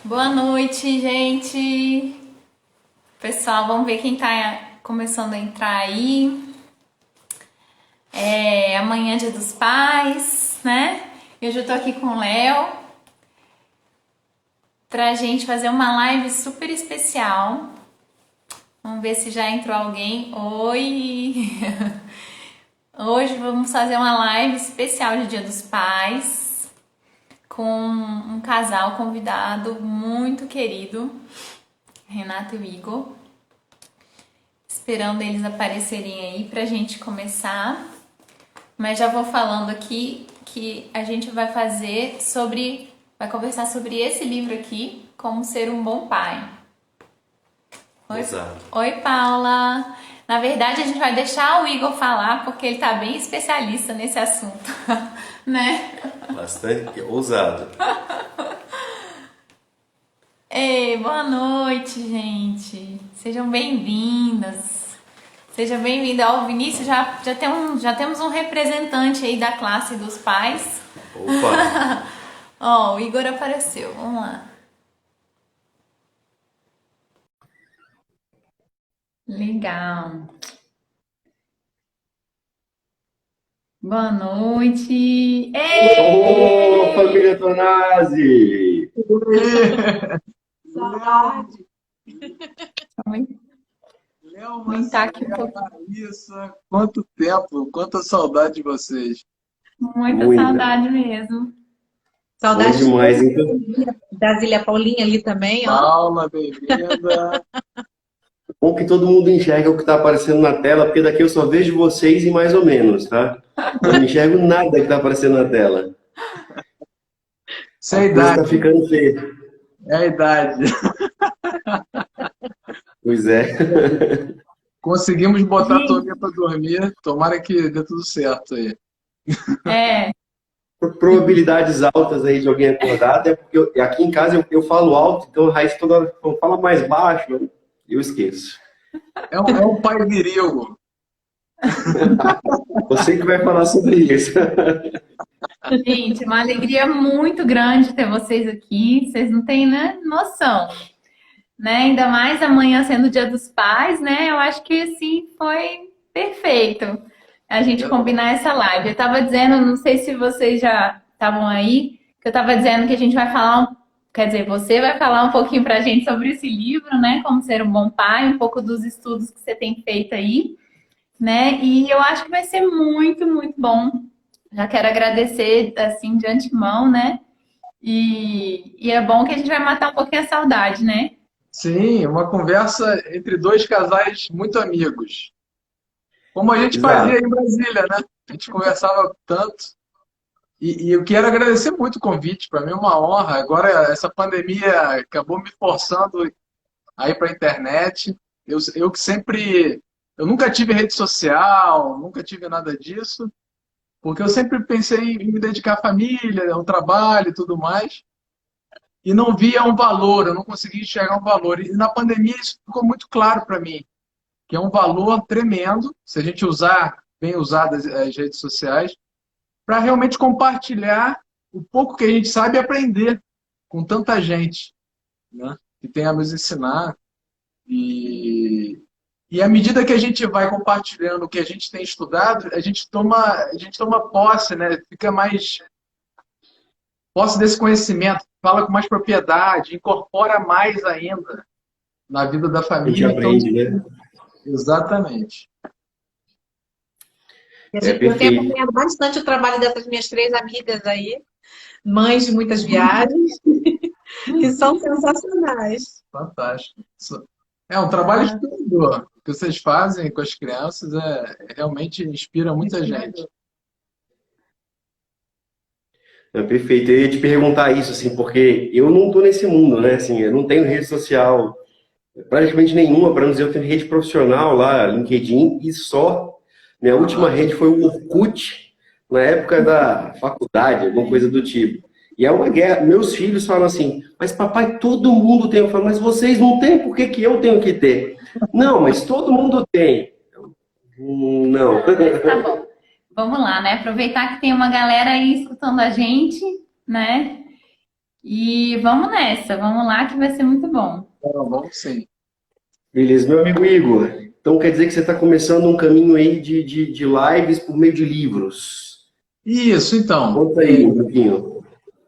Boa noite, gente. Pessoal, vamos ver quem tá começando a entrar aí. Amanhã é Dia dos Pais, né? Hoje eu tô aqui com o Léo pra gente fazer uma live super especial. Vamos ver se já entrou alguém. Oi! Hoje vamos fazer uma live especial de Dia dos Pais com um casal convidado muito querido, Renato e o Igor. Esperando eles aparecerem aí pra gente começar. Mas já vou falando aqui que a gente vai conversar sobre esse livro aqui, Como Ser um Bom Pai. Oi, Exato. oi, Paula. Na verdade, a gente vai deixar o Igor falar porque ele tá bem especialista nesse assunto, né? Bastante ousado. Ei, boa noite, gente. Sejam bem-vindas. Seja bem-vindo. Ó, o Vinícius já temos um representante aí da classe dos pais. Opa! Ó, o Igor apareceu. Vamos lá. Legal. Boa noite. Ô, Ei! família Tonazzi! Saudade. Léo, Aumentar aqui um Marcelo, pouco. Larissa, quanto tempo, quanta saudade de vocês. Muita Muita. saudade mesmo. Bom Saudade de demais, todos. então. Da Zília Paulinha ali também, ó. Paula, bem-vinda. Bom que todo mundo enxerga o que está aparecendo na tela, porque daqui eu só vejo vocês e mais ou menos, tá? Eu não enxergo nada que está aparecendo na tela. Isso A é a coisa está idade, ficando feia. é a idade. Pois é. Conseguimos botar a Gente, Toninha para dormir, tomara que dê tudo certo aí. é. Por probabilidades altas aí de alguém acordar, até porque aqui em casa eu falo alto, então a Raíssa toda hora fala mais baixo, eu esqueço. É um pai viril. Você que vai falar sobre isso. Gente, uma alegria muito grande ter vocês aqui. Vocês não têm, né, noção, né? Ainda mais amanhã sendo o Dia dos Pais, né? Eu acho que assim foi perfeito a gente combinar essa live. Eu tava dizendo, não sei se vocês já estavam aí, que eu tava dizendo que a gente vai falar, quer dizer, você vai falar um pouquinho pra gente sobre esse livro, né? Como ser um bom pai, um pouco dos estudos que você tem feito aí, né? E eu acho que vai ser muito, muito bom. Já quero agradecer, assim, de antemão, né? E é bom que a gente vai matar um pouquinho a saudade, né? Sim, uma conversa entre dois casais muito amigos. Como a gente fazia Exato. em Brasília, né? A gente conversava tanto. E eu quero agradecer muito o convite, para mim é uma honra. Agora, essa pandemia acabou me forçando a ir para a internet. Eu que sempre. Eu nunca tive rede social, nunca tive nada disso, porque eu sempre pensei em me dedicar à família, ao trabalho e tudo mais, e não via um valor, eu não conseguia enxergar um valor. E na pandemia isso ficou muito claro para mim, que é um valor tremendo, se a gente usar, bem usadas as redes sociais, para realmente compartilhar o pouco que a gente sabe e aprender com tanta gente, né, que tem a nos ensinar. E à medida que a gente vai compartilhando o que a gente tem estudado, a gente toma posse, né? Fica mais posse desse conhecimento, fala com mais propriedade, incorpora mais ainda na vida da A gente família. Então, aprende, né? exatamente. É Eu tenho perfeito. acompanhado bastante o trabalho dessas minhas três amigas aí, mães de muitas viagens, que são sensacionais. Fantástico. É um trabalho Ah, inspirador. O que vocês fazem com as crianças realmente inspira muita gente. É perfeito. Eu ia te perguntar isso, assim, porque eu não estou nesse mundo, né? Assim, eu não tenho rede social praticamente nenhuma, para não dizer, eu tenho rede profissional lá, LinkedIn, e só. Minha última Aham. rede foi o Orkut, na época da faculdade, alguma coisa do tipo. E é uma guerra. Meus filhos falam assim, mas papai, todo mundo tem. Eu falo, mas vocês não têm, por que que eu tenho que ter? Não, mas todo mundo tem. Não. mas tá bom. Vamos lá, né? Aproveitar que tem uma galera aí escutando a gente, né? E vamos nessa, vamos lá que vai ser muito bom. Então, vamos sim. Beleza, meu amigo Igor. Então quer dizer que você está começando um caminho aí de lives por meio de livros. Isso, então. Conta aí um pouquinho.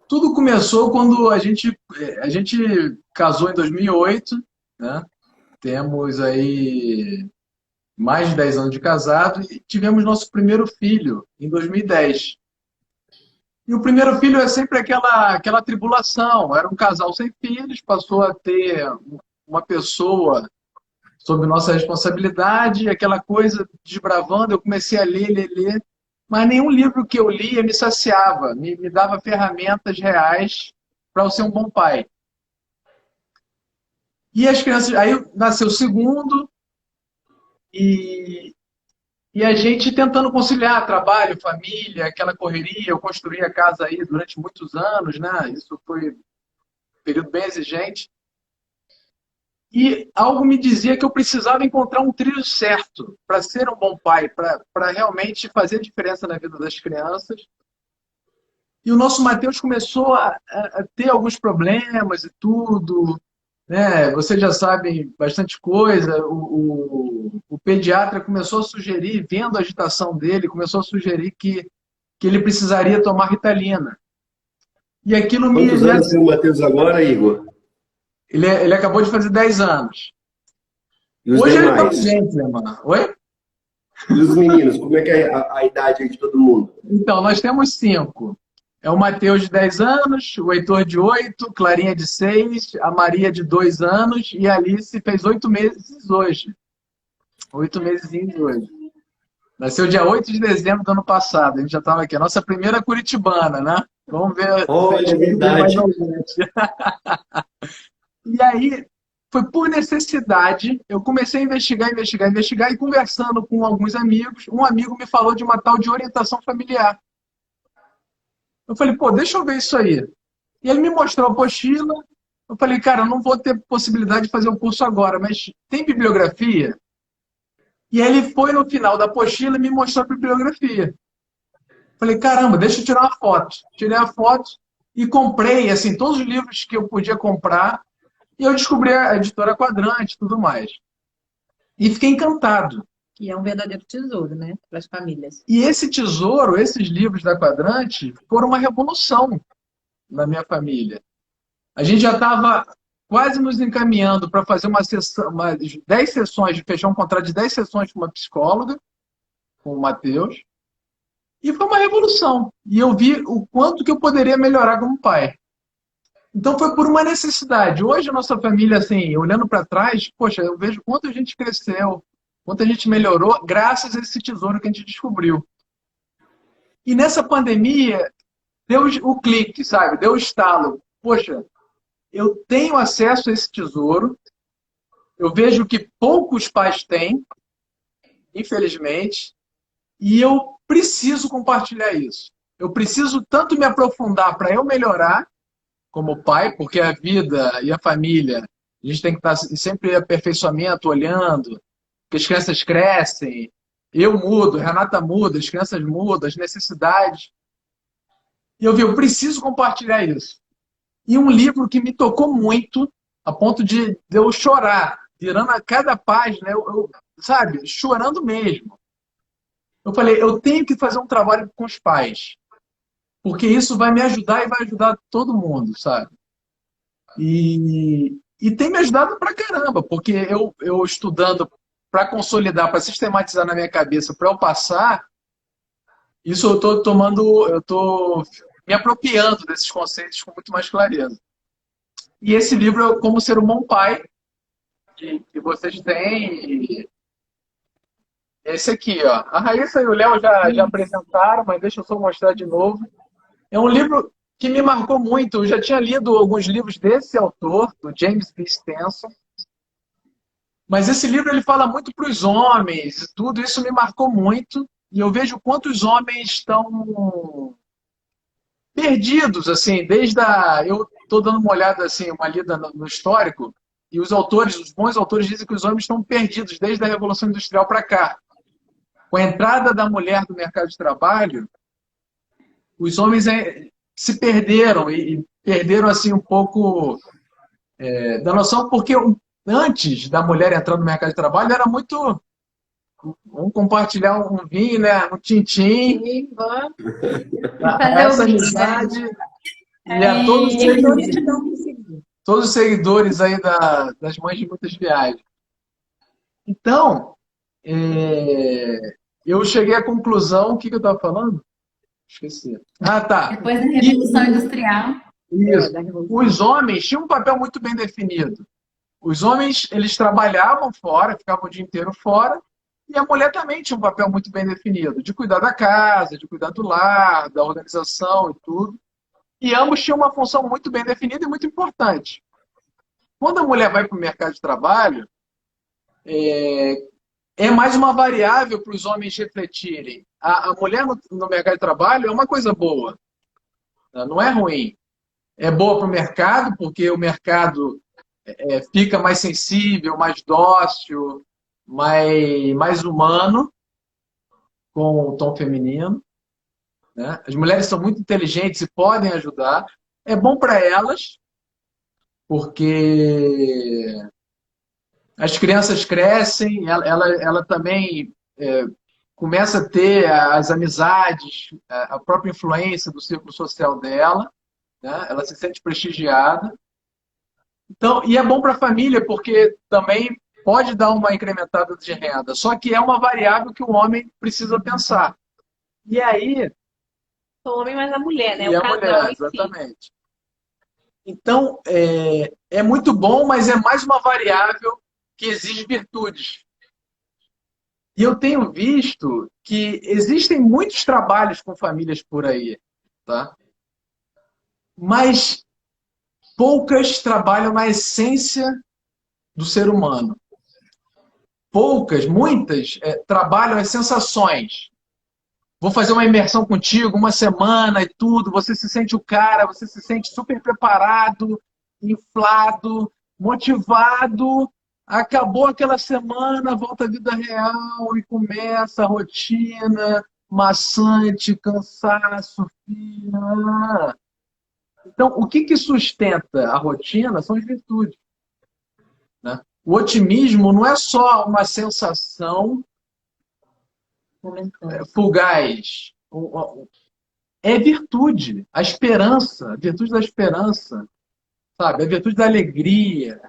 Tudo começou quando a gente casou em 2008, né? Temos aí mais de 10 anos de casado e tivemos nosso primeiro filho em 2010. E o primeiro filho é sempre aquela tribulação. Era um casal sem filhos, passou a ter uma pessoa sob nossa responsabilidade, aquela coisa desbravando. Eu comecei a ler, ler, ler, mas nenhum livro que eu lia me saciava, me dava ferramentas reais para eu ser um bom pai. E as crianças. Aí nasceu o segundo, e, e a gente tentando conciliar trabalho, família, aquela correria. Eu construí a casa aí durante muitos anos, né? Isso foi um período bem exigente. E algo me dizia que eu precisava encontrar um trilho certo para ser um bom pai, para realmente fazer diferença na vida das crianças. E o nosso Mateus começou a ter alguns problemas e tudo, né? Vocês já sabem bastante coisa. O pediatra começou a sugerir, vendo a agitação dele, começou a sugerir que ele precisaria tomar Ritalina. E aquilo Quantos anos tem o Matheus agora, Igor? ele acabou de fazer 10 anos. E os Hoje ele tá com demais? gente, né, mano? Oi? E os meninos? Como é que é a idade aí de todo mundo? Então, nós temos 5. É o Mateus de 10 anos, o Heitor de 8, Clarinha de 6, a Maria de 2 anos e a Alice fez 8 meses hoje. 8 mesezinhos hoje. Nasceu dia 8 de dezembro do ano passado. A gente já estava aqui. A nossa primeira curitibana, né? Vamos ver se a Olha, é gente vai ver mais verdade. alguns. E aí, foi por necessidade, eu comecei a investigar, investigar, investigar e conversando com alguns amigos, um amigo me falou de uma tal de orientação familiar. Eu falei, pô, deixa eu ver isso aí. E ele me mostrou a apostila. Eu falei, cara, eu não vou ter possibilidade de fazer o curso agora, mas tem bibliografia? E aí ele foi no final da apostila e me mostrou a bibliografia. Falei, caramba, deixa eu tirar uma foto. Tirei a foto e comprei, assim, todos os livros que eu podia comprar. E eu descobri a editora Quadrante e tudo mais. E fiquei encantado. Que é um verdadeiro tesouro, né? Para as famílias. E esse tesouro, esses livros da Quadrante, foram uma revolução na minha família. A gente já estava quase nos encaminhando para fazer uma sessão, 10 sessões, de fechar um contrato de 10 sessões com uma psicóloga, com o Matheus. E foi uma revolução. E eu vi o quanto que eu poderia melhorar como pai. Então foi por uma necessidade. Hoje a nossa família, assim, olhando para trás, poxa, eu vejo quanto a gente cresceu, quanto a gente melhorou, graças a esse tesouro que a gente descobriu. E nessa pandemia, deu o clique, sabe? Deu o estalo. Poxa, eu tenho acesso a esse tesouro, eu vejo que poucos pais têm, infelizmente, e eu preciso compartilhar isso. Eu preciso tanto me aprofundar para eu melhorar como pai, porque a vida e a família, a gente tem que estar sempre em aperfeiçoamento, olhando, porque as crianças crescem, eu mudo, Renata muda, as crianças mudam, as necessidades. E eu vi, eu preciso compartilhar isso. E um livro que me tocou muito, a ponto de eu chorar, virando a cada página, sabe, chorando mesmo. Eu falei, eu tenho que fazer um trabalho com os pais, porque isso vai me ajudar e vai ajudar todo mundo, sabe? E tem me ajudado pra caramba, porque eu estudando para consolidar, para sistematizar na minha cabeça, para eu passar, isso eu estou tomando, eu estou me apropriando desses conceitos com muito mais clareza. E esse livro é Como Ser um Bom Pai, que vocês têm. Esse aqui, ó. A Raíssa e o Léo já apresentaram, mas deixa eu só mostrar de novo. É um livro que me marcou muito. Eu já tinha lido alguns livros desse autor, do James B. Stenson. Mas esse livro ele fala muito para os homens e tudo. Isso me marcou muito. E eu vejo quantos homens estão perdidos, assim, desde a... Eu estou dando uma olhada, assim, uma lida no histórico, e os autores, os bons autores dizem que os homens estão perdidos desde a Revolução Industrial para cá. Com a entrada da mulher no mercado de trabalho, os homens se perderam e perderam assim um pouco da noção, porque antes da mulher entrar no mercado de trabalho era muito. Vamos compartilhar um vinho, né? Um tintim, Sim, vamos. Fazer o essa vídeo. amizade. E a Seguidores que estão conseguindo. todos os seguidores aí das Mães de Muitas Viagens. Então, eu cheguei à conclusão, o que eu estava falando? Esqueci. Ah, tá. Depois da Revolução Industrial. Isso. Da revolução. Os homens tinham um papel muito bem definido. Os homens, eles trabalhavam fora, ficavam o dia inteiro fora, e a mulher também tinha um papel muito bem definido, de cuidar da casa, de cuidar do lar, da organização e tudo. E ambos tinham uma função muito bem definida e muito importante. Quando a mulher vai para o mercado de trabalho, é mais uma variável para os homens refletirem. A mulher no mercado de trabalho é uma coisa boa, não é ruim. É boa para o mercado, porque o mercado fica mais sensível, mais dócil, mais humano, com o tom feminino. Né? As mulheres são muito inteligentes e podem ajudar. É bom para elas, porque as crianças crescem, ela também começa a ter as amizades, a própria influência do círculo social dela, né? Ela se sente prestigiada. Então, e é bom para a família, porque também pode dar uma incrementada de renda, só que é uma variável que o homem precisa pensar. E aí... O homem, mas a mulher, né? E O a casal mulher, em si. exatamente. Então, é muito bom, mas é mais uma variável que exige virtudes. E eu tenho visto que existem muitos trabalhos com famílias por aí, tá? Mas poucas trabalham na essência do ser humano. Muitas trabalham as sensações. Vou fazer uma imersão contigo, uma semana e tudo, você se sente o cara, você se sente super preparado, inflado, motivado, acabou aquela semana, volta à vida real e começa a rotina, maçante, cansaço, fina. Então, o que sustenta a rotina são as virtudes. Né? O otimismo não é só uma sensação fugaz. É virtude. A esperança. A virtude da esperança. Sabe? A virtude da alegria.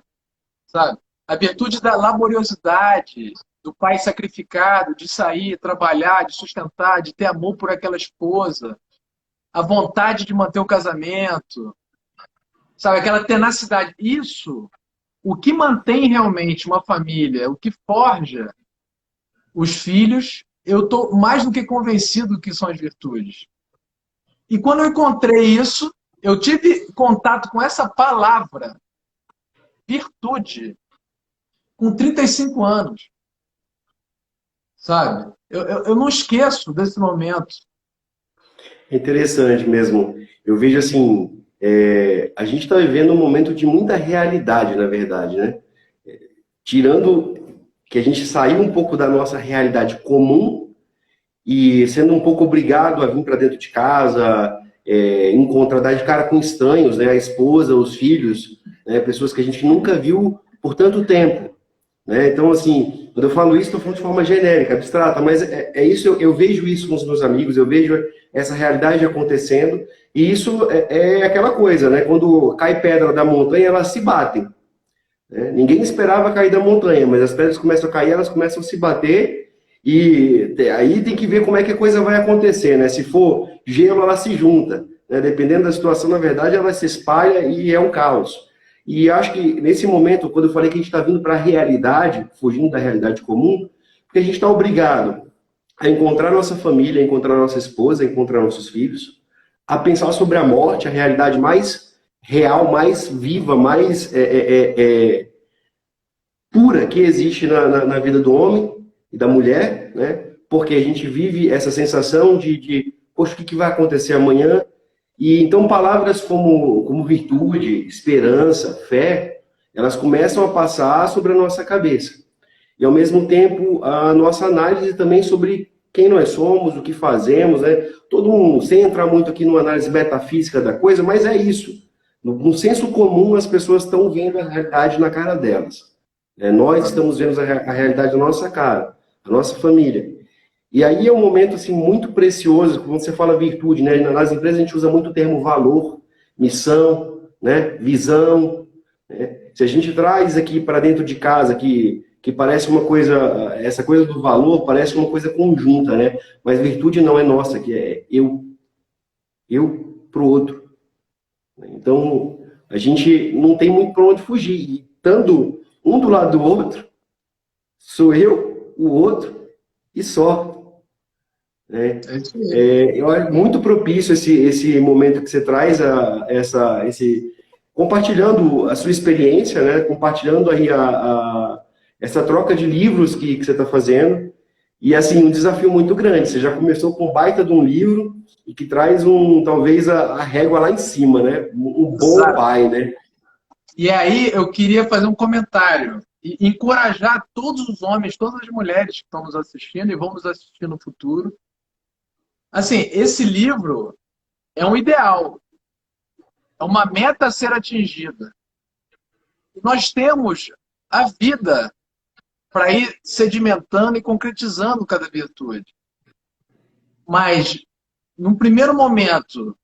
Sabe? A virtude da laboriosidade. Do pai sacrificado, de sair, trabalhar, de sustentar, de ter amor por aquela esposa. A vontade de manter o casamento. Sabe? Aquela tenacidade. Isso, o que mantém realmente uma família, o que forja os filhos, eu estou mais do que convencido que são as virtudes. E quando eu encontrei isso, eu tive contato com essa palavra, virtude, com 35 anos. Sabe? Eu não esqueço desse momento. É interessante mesmo. Eu vejo assim, a gente está vivendo um momento de muita realidade, na verdade, né? Tirando que a gente saiu um pouco da nossa realidade comum e sendo um pouco obrigado a vir para dentro de casa, encontrar, dar de cara com estranhos, né? A esposa, os filhos, né? Pessoas que a gente nunca viu por tanto tempo, né? Então, assim, quando eu falo isso, estou falando de forma genérica, abstrata, mas isso, eu vejo isso com os meus amigos, eu vejo essa realidade acontecendo, e isso é aquela coisa, né? Quando cai pedra da montanha, elas se batem. Ninguém esperava cair da montanha, mas as pedras começam a cair, elas começam a se bater, e aí tem que ver como é que a coisa vai acontecer, né? Se for gelo, ela se junta, né? Dependendo da situação, na verdade, ela se espalha e é um caos. E acho que nesse momento, quando eu falei que a gente está vindo para a realidade, fugindo da realidade comum, porque a gente está obrigado a encontrar nossa família, a encontrar nossa esposa, a encontrar nossos filhos, a pensar sobre a morte, a realidade mais real, mais viva, mais pura que existe na vida do homem e da mulher, né? Porque a gente vive essa sensação de poxa, o que vai acontecer amanhã? E então palavras como virtude, esperança, fé, elas começam a passar sobre a nossa cabeça. E ao mesmo tempo a nossa análise também sobre quem nós somos, o que fazemos, né? Todo mundo, sem entrar muito aqui numa análise metafísica da coisa, mas é isso. no senso comum, as pessoas estão vendo a realidade na cara delas. Nós estamos vendo a realidade da nossa cara, da nossa família. E aí é um momento assim, muito precioso, quando você fala virtude, né? Nas empresas a gente usa muito o termo valor, missão, né? Visão. Né? Se a gente traz aqui para dentro de casa, que parece uma coisa, essa coisa do valor parece uma coisa conjunta, né? Mas virtude não é nossa, que é eu pro outro. Então, a gente não tem muito para onde fugir. E estando um do lado do outro, sou eu, o outro e só. Né? Eu acho muito propício esse momento que você traz, compartilhando a sua experiência, né? Compartilhando aí essa troca de livros que você está fazendo. E, assim, um desafio muito grande. Você já começou com um baita de um livro e que traz, talvez, a régua lá em cima, né? Um bom pai, né? E aí eu queria fazer um comentário e encorajar todos os homens, todas as mulheres que estão nos assistindo e vão nos assistir no futuro. Assim, esse livro é um ideal, é uma meta a ser atingida. Nós temos a vida para ir sedimentando e concretizando cada virtude. Mas, num primeiro momento,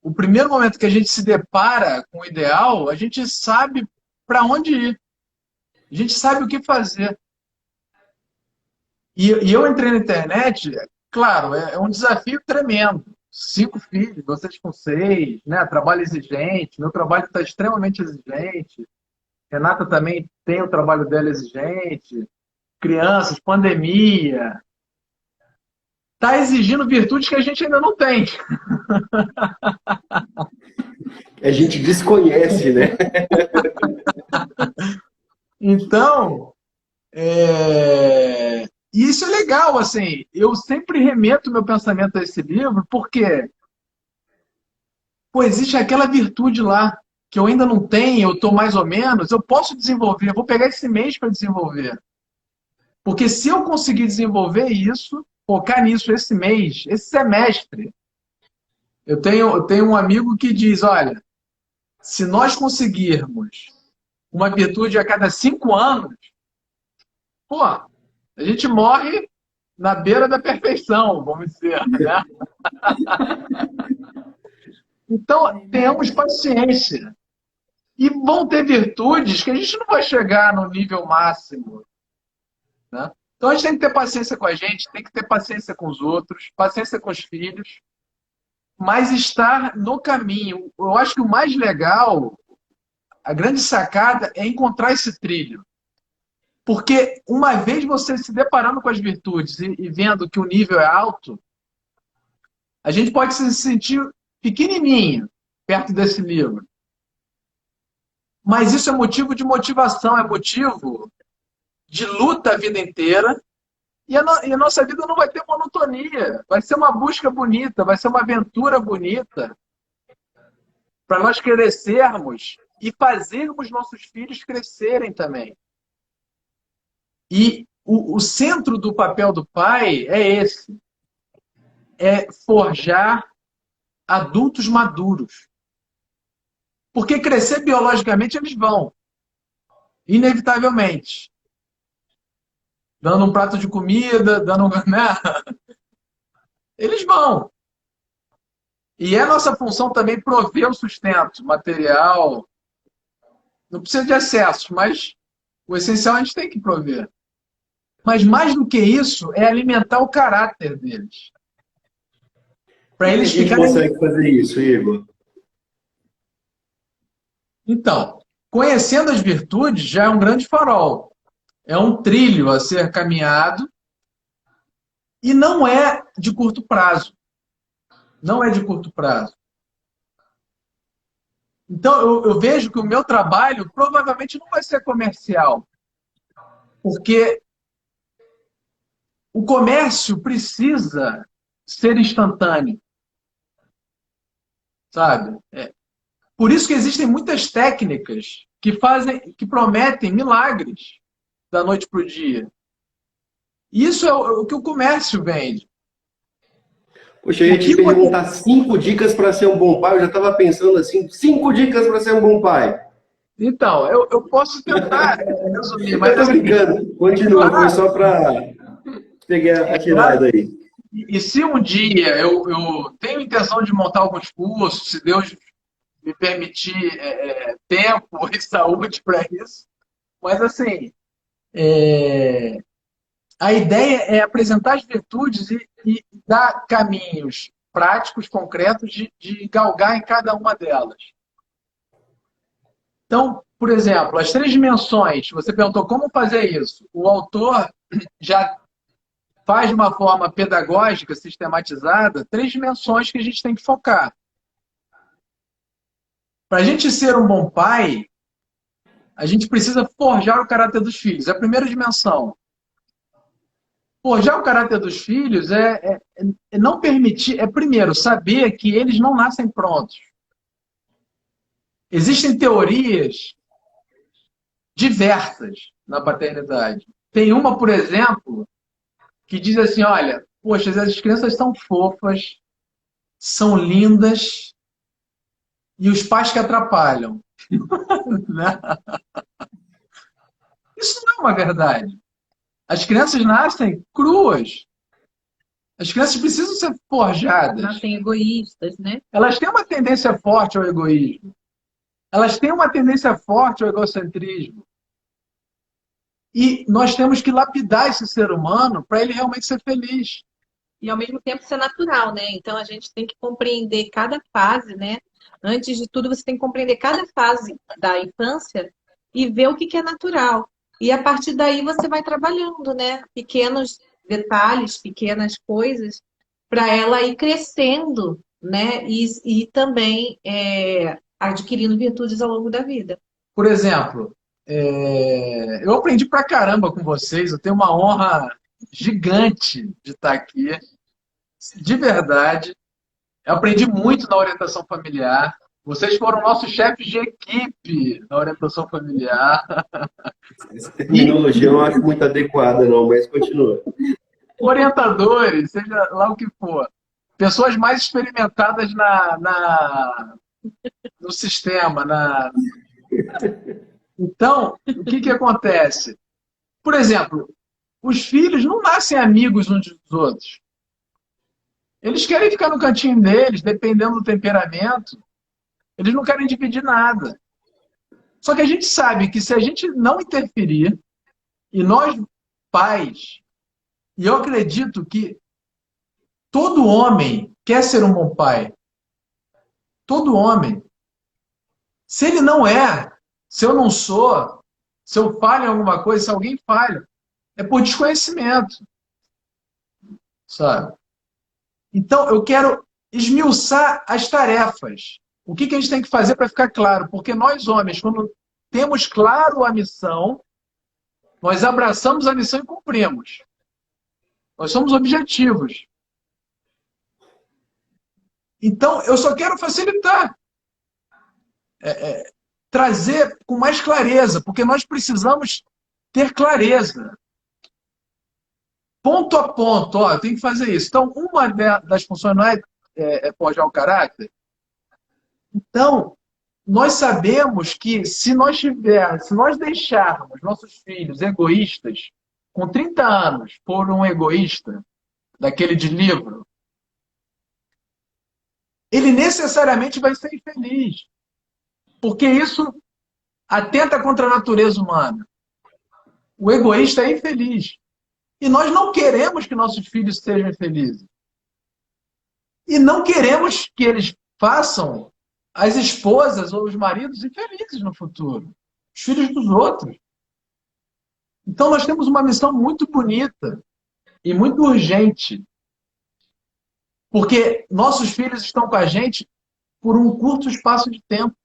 o primeiro momento que a gente se depara com o ideal, a gente sabe para onde ir. A gente sabe o que fazer. E eu entrei na internet, claro, é um desafio tremendo. 5 filhos, vocês com 6, né? Trabalho exigente, meu trabalho está extremamente exigente. Renata também tem o trabalho dela exigente. Crianças, pandemia. Está exigindo virtudes que a gente ainda não tem. A gente desconhece, né? Então, isso é legal, assim. Eu sempre remeto meu pensamento a esse livro, porque existe aquela virtude lá que eu ainda não tenho, eu estou mais ou menos, eu posso desenvolver, eu vou pegar esse mês para desenvolver. Porque se eu conseguir desenvolver isso, focar nisso esse mês, esse semestre, eu tenho um amigo que diz, olha, se nós conseguirmos uma virtude a cada 5 anos, pô, a gente morre na beira da perfeição, vamos dizer, né? Então, tenhamos paciência. E vão ter virtudes que a gente não vai chegar no nível máximo. Né? Então, a gente tem que ter paciência com a gente, tem que ter paciência com os outros, paciência com os filhos, mas estar no caminho. Eu acho que o mais legal, a grande sacada, é encontrar esse trilho. Porque uma vez você se deparando com as virtudes e vendo que o nível é alto, a gente pode se sentir pequenininho perto desse livro. Mas isso é motivo de motivação, é motivo de luta a vida inteira. E a nossa vida não vai ter monotonia. Vai ser uma busca bonita, vai ser uma aventura bonita. Para nós crescermos e fazermos nossos filhos crescerem também. E o centro do papel do pai é esse. É forjar adultos maduros. Porque crescer biologicamente eles vão. Inevitavelmente. Dando um prato de comida, dando... Né? Eles vão. E é nossa função também prover o sustento material. Não precisa de excesso, mas o essencial a gente tem que prover. Mas mais do que isso, é alimentar o caráter deles. Para eles ficarem... consegue fazer isso, Igor? Então, conhecendo as virtudes já é um grande farol. É um trilho a ser caminhado e não é de curto prazo. Não é de curto prazo. Então, eu vejo que o meu trabalho provavelmente não vai ser comercial. Porque o comércio precisa ser instantâneo. Sabe? Por isso que existem muitas técnicas que prometem milagres da noite para o dia. Isso é o que o comércio vende. Poxa, eu ia te perguntar 5 dicas para ser um bom pai. Eu já estava pensando assim, 5 dicas para ser um bom pai. Então, eu posso tentar resumir, Mas mas tô assim, brincando. Continua, foi só para pegar a tirada aí. e se um dia eu tenho intenção de montar alguns cursos, se Deus me permitir tempo e saúde para isso, mas assim, a ideia é apresentar as virtudes e dar caminhos práticos, concretos de galgar em cada uma delas. Então, por exemplo, as 3 dimensões, você perguntou como fazer isso. O autor já faz de uma forma pedagógica, sistematizada, 3 dimensões que a gente tem que focar. Para a gente ser um bom pai, a gente precisa forjar o caráter dos filhos. É a primeira dimensão. Forjar o caráter dos filhos é não permitir, primeiro, saber que eles não nascem prontos. Existem teorias diversas na paternidade. Tem uma, por exemplo, que diz assim, olha, poxa, as crianças são fofas, são lindas, e os pais que atrapalham. Isso não é uma verdade. As crianças nascem cruas. As crianças precisam ser forjadas. Nascem egoístas, né? Elas têm uma tendência forte ao egoísmo. Elas têm uma tendência forte ao egocentrismo. E nós temos que lapidar esse ser humano para ele realmente ser feliz. E ao mesmo tempo ser natural, né? Então a gente tem que compreender cada fase, né? Antes de tudo, você tem que compreender cada fase da infância e ver o que é natural. E a partir daí você vai trabalhando, né? Pequenos detalhes, pequenas coisas, para ela ir crescendo, né? E também adquirindo virtudes ao longo da vida. Por exemplo, eu aprendi pra caramba com vocês, eu tenho uma honra gigante de estar aqui, de verdade. Eu aprendi muito na orientação familiar. Vocês foram nossos chefes de equipe na orientação familiar. Essa terminologia eu não acho muito adequada, não, mas continua. Orientadores, seja lá o que for. Pessoas mais experimentadas no sistema. Então, o que acontece? Por exemplo, os filhos não nascem amigos uns dos outros. Eles querem ficar no cantinho deles, dependendo do temperamento. Eles não querem dividir nada. Só que a gente sabe que se a gente não interferir, e nós, pais, e eu acredito que todo homem quer ser um bom pai. Todo homem. Se ele não é, se eu não sou, se eu falho em alguma coisa, se alguém falha, é por desconhecimento. Sabe? Então, eu quero esmiuçar as tarefas. O que a gente tem que fazer para ficar claro? Porque nós, homens, quando temos claro a missão, nós abraçamos a missão e cumprimos. Nós somos objetivos. Então, eu só quero facilitar. Trazer com mais clareza, porque nós precisamos ter clareza. Ponto a ponto, ó, tem que fazer isso. Então, uma das funções não é forjar o caráter. Então, nós sabemos que se nós deixarmos nossos filhos egoístas, com 30 anos, por um egoísta, daquele de livro, ele necessariamente vai ser infeliz. Porque isso atenta contra a natureza humana. O egoísta é infeliz. E nós não queremos que nossos filhos sejam infelizes. E não queremos que eles façam as esposas ou os maridos infelizes no futuro. Os filhos dos outros. Então nós temos uma missão muito bonita e muito urgente. Porque nossos filhos estão com a gente por um curto espaço de tempo.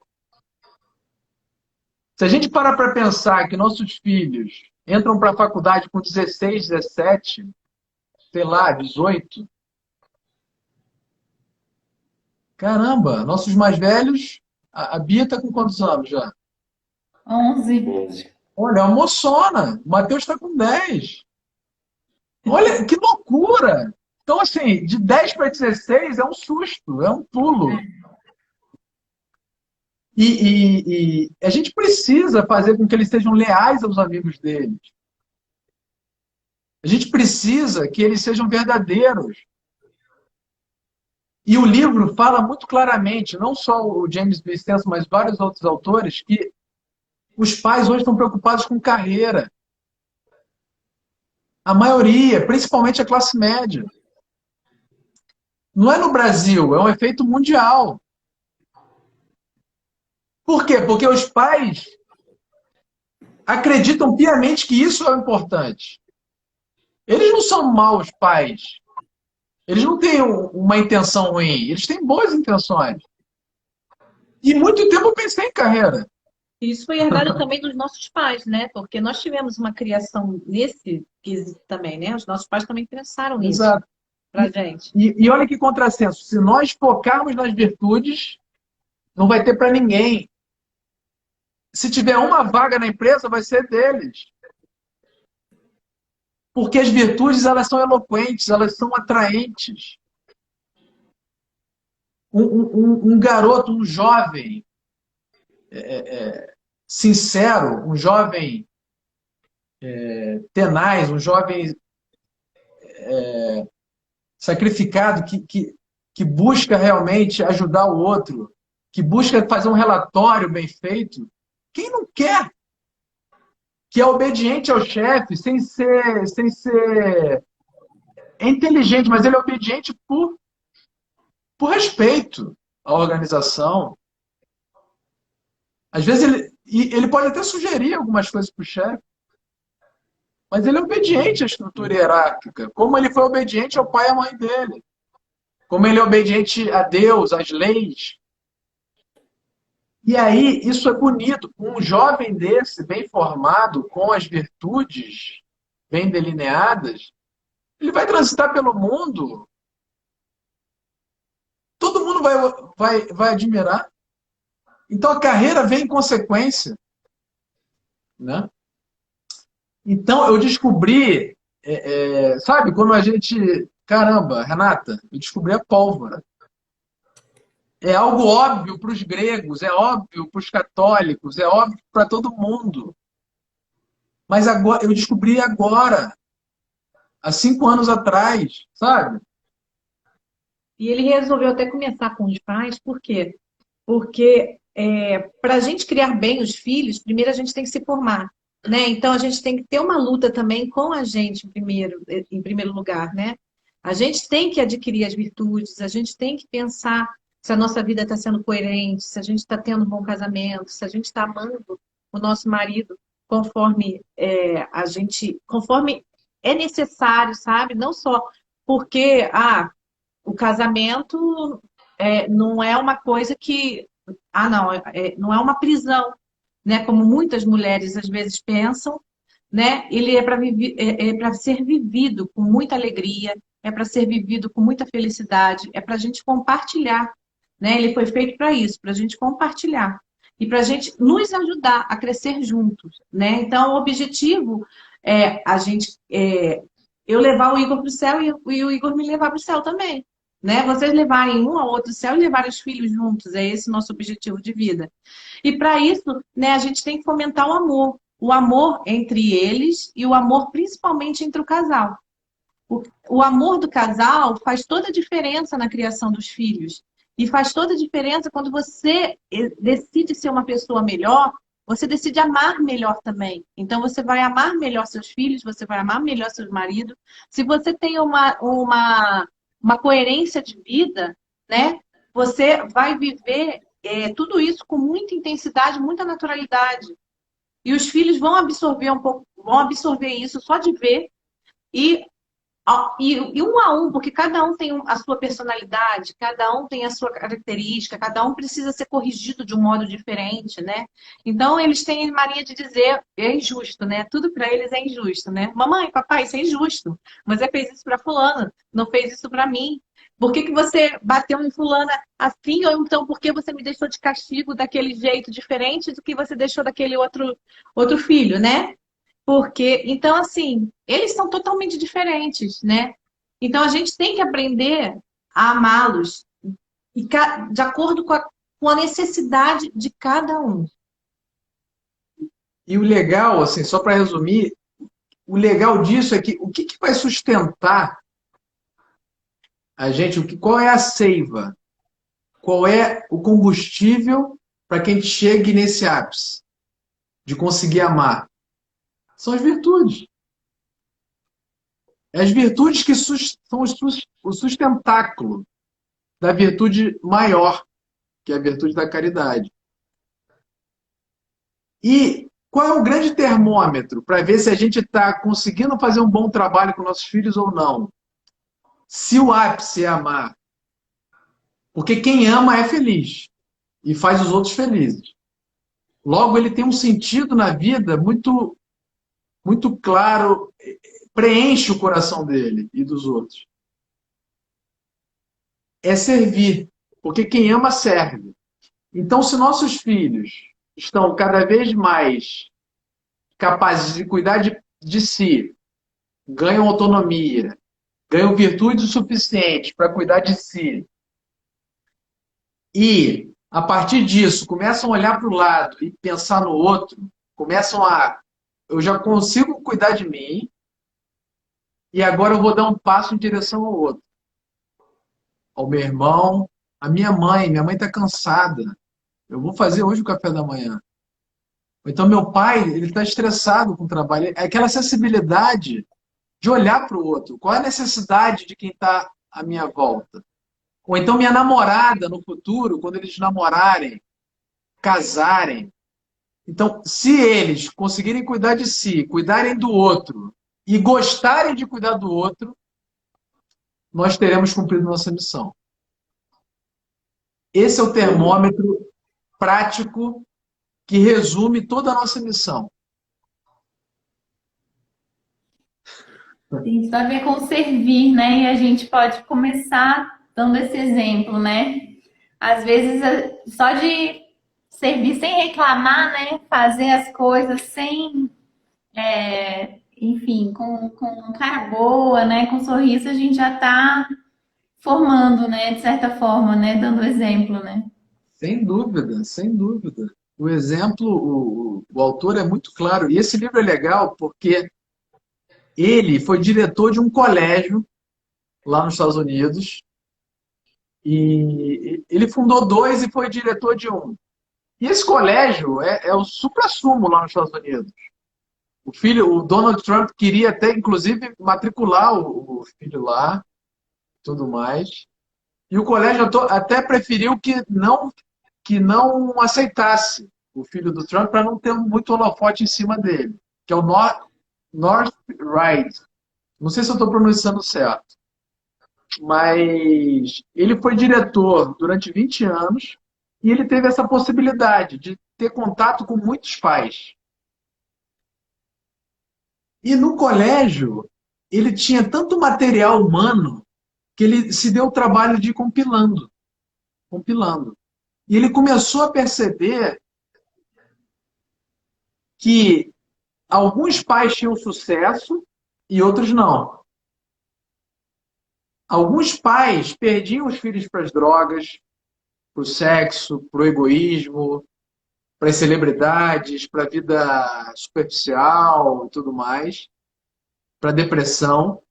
Se a gente parar para pensar que nossos filhos entram para a faculdade com 16, 17, sei lá, 18. Caramba, nossos mais velhos, a Bia está com quantos anos já? 11. Olha, é uma moçona. O Matheus está com 10. Olha, que loucura! Então, assim, de 10 para 16 é um susto, é um pulo. E a gente precisa fazer com que eles sejam leais aos amigos deles. A gente precisa que eles sejam verdadeiros. E o livro fala muito claramente, não só o James B. Stenson, mas vários outros autores, que os pais hoje estão preocupados com carreira. A maioria, principalmente a classe média. Não é no Brasil, é um efeito mundial. Por quê? Porque os pais acreditam piamente que isso é o importante. Eles não são maus pais. Eles não têm uma intenção ruim. Eles têm boas intenções. E muito tempo eu pensei em carreira. Isso foi herdado também dos nossos pais, né? Porque nós tivemos uma criação nesse quesito também, né? Os nossos pais também pensaram isso Exato. pra gente. E olha que contrassenso. Se nós focarmos nas virtudes, não vai ter para ninguém. Se tiver uma vaga na empresa, vai ser deles. Porque as virtudes, elas são eloquentes, elas são atraentes. Um garoto, um jovem sincero, um jovem tenaz, um jovem sacrificado, que busca realmente ajudar o outro, que busca fazer um relatório bem feito. Quem não quer? Que é obediente ao chefe, sem ser... É inteligente, mas ele é obediente por respeito à organização. Às vezes ele pode até sugerir algumas coisas para o chefe, mas ele é obediente à estrutura hierárquica, como ele foi obediente ao pai e à mãe dele, como ele é obediente a Deus, às leis. E aí, isso é bonito. Um jovem desse, bem formado, com as virtudes bem delineadas, ele vai transitar pelo mundo, todo mundo vai admirar. Então a carreira vem em consequência, né? Então eu descobri, sabe, quando a gente... Caramba, Renata, eu descobri a pólvora. É algo óbvio para os gregos, é óbvio para os católicos, é óbvio para todo mundo. Mas agora, eu descobri agora, há 5 anos atrás, sabe? E ele resolveu até começar com os pais, por quê? Porque para a gente criar bem os filhos, primeiro a gente tem que se formar, né? Então a gente tem que ter uma luta também com a gente em primeiro lugar, né? A gente tem que adquirir as virtudes, a gente tem que pensar se a nossa vida está sendo coerente, se a gente está tendo um bom casamento, se a gente está amando o nosso marido conforme conforme é necessário, sabe? Não só porque o casamento não é uma coisa que não é uma prisão, né? Como muitas mulheres às vezes pensam, né? Ele é para ser vivido com muita alegria, é para ser vivido com muita felicidade, é para a gente compartilhar, né? Ele foi feito para isso, para a gente compartilhar e para a gente nos ajudar a crescer juntos, né? Então, o objetivo é eu levar o Igor para o céu e o Igor me levar para o céu também, né? Vocês levarem um ao outro céu e levarem os filhos juntos, é esse o nosso objetivo de vida. E para isso, né, a gente tem que fomentar o amor entre eles e o amor principalmente entre o casal. O amor do casal faz toda a diferença na criação dos filhos. E faz toda a diferença quando você decide ser uma pessoa melhor, você decide amar melhor também. Então você vai amar melhor seus filhos, você vai amar melhor seu marido. Se você tem uma coerência de vida, né? Você vai viver tudo isso com muita intensidade, muita naturalidade. E os filhos vão absorver vão absorver isso só de ver e um a um, porque cada um tem a sua personalidade, cada um tem a sua característica, cada um precisa ser corrigido de um modo diferente, né? Então eles têm mania de dizer é injusto, né? Tudo para eles é injusto, né? Mamãe, papai, isso é injusto. Você fez isso para fulano, não fez isso para mim. Por que você bateu em fulana assim? Ou então por que você me deixou de castigo daquele jeito diferente do que você deixou daquele outro filho, né? Porque, então, assim, eles são totalmente diferentes, né? Então a gente tem que aprender a amá-los de acordo com a necessidade de cada um. E o legal, assim, só para resumir, o legal disso é que o que vai sustentar a gente, qual é a seiva, qual é o combustível para que a gente chegue nesse ápice de conseguir amar? São as virtudes. As virtudes que são o sustentáculo da virtude maior, que é a virtude da caridade. E qual é o grande termômetro para ver se a gente está conseguindo fazer um bom trabalho com nossos filhos ou não? Se o ápice é amar. Porque quem ama é feliz e faz os outros felizes. Logo, ele tem um sentido na vida muito, muito claro, preenche o coração dele e dos outros. É servir, porque quem ama serve. Então, se nossos filhos estão cada vez mais capazes de cuidar de si, ganham autonomia, ganham virtudes o suficiente para cuidar de si, e, a partir disso, começam a olhar para o lado e pensar no outro, começam a... Eu já consigo cuidar de mim, e agora eu vou dar um passo em direção ao outro. Ao meu irmão, a minha mãe está cansada. Eu vou fazer hoje o café da manhã. Então, meu pai, ele está estressado com o trabalho. É aquela sensibilidade de olhar para o outro. Qual é a necessidade de quem está à minha volta? Ou então minha namorada no futuro, quando eles namorarem, casarem. Então, se eles conseguirem cuidar de si, cuidarem do outro e gostarem de cuidar do outro, nós teremos cumprido nossa missão. Esse é o termômetro prático que resume toda a nossa missão. Tem tudo a ver com servir, né? E a gente pode começar dando esse exemplo, né? Às vezes, só de servir sem reclamar, né? Fazer as coisas sem, enfim, com cara boa, né? Com sorriso, a gente já está formando, né? De certa forma, né? Dando exemplo, né? Sem dúvida, sem dúvida. O exemplo, o autor é muito claro. E esse livro é legal porque ele foi diretor de um colégio lá nos Estados Unidos. E ele fundou dois e foi diretor de um. E esse colégio é o suprassumo lá nos Estados Unidos. O Donald Trump queria até, inclusive, matricular o filho lá, tudo mais. E o colégio até preferiu que não aceitasse o filho do Trump para não ter muito holofote em cima dele, que é o North Ride. Não sei se eu estou pronunciando certo, mas ele foi diretor durante 20 anos e ele teve essa possibilidade de ter contato com muitos pais. E no colégio, ele tinha tanto material humano que ele se deu o trabalho de ir compilando. E ele começou a perceber que alguns pais tinham sucesso e outros não. Alguns pais perdiam os filhos para as drogas, para o sexo, para o egoísmo, para as celebridades, para a vida superficial e tudo mais, para a depressão.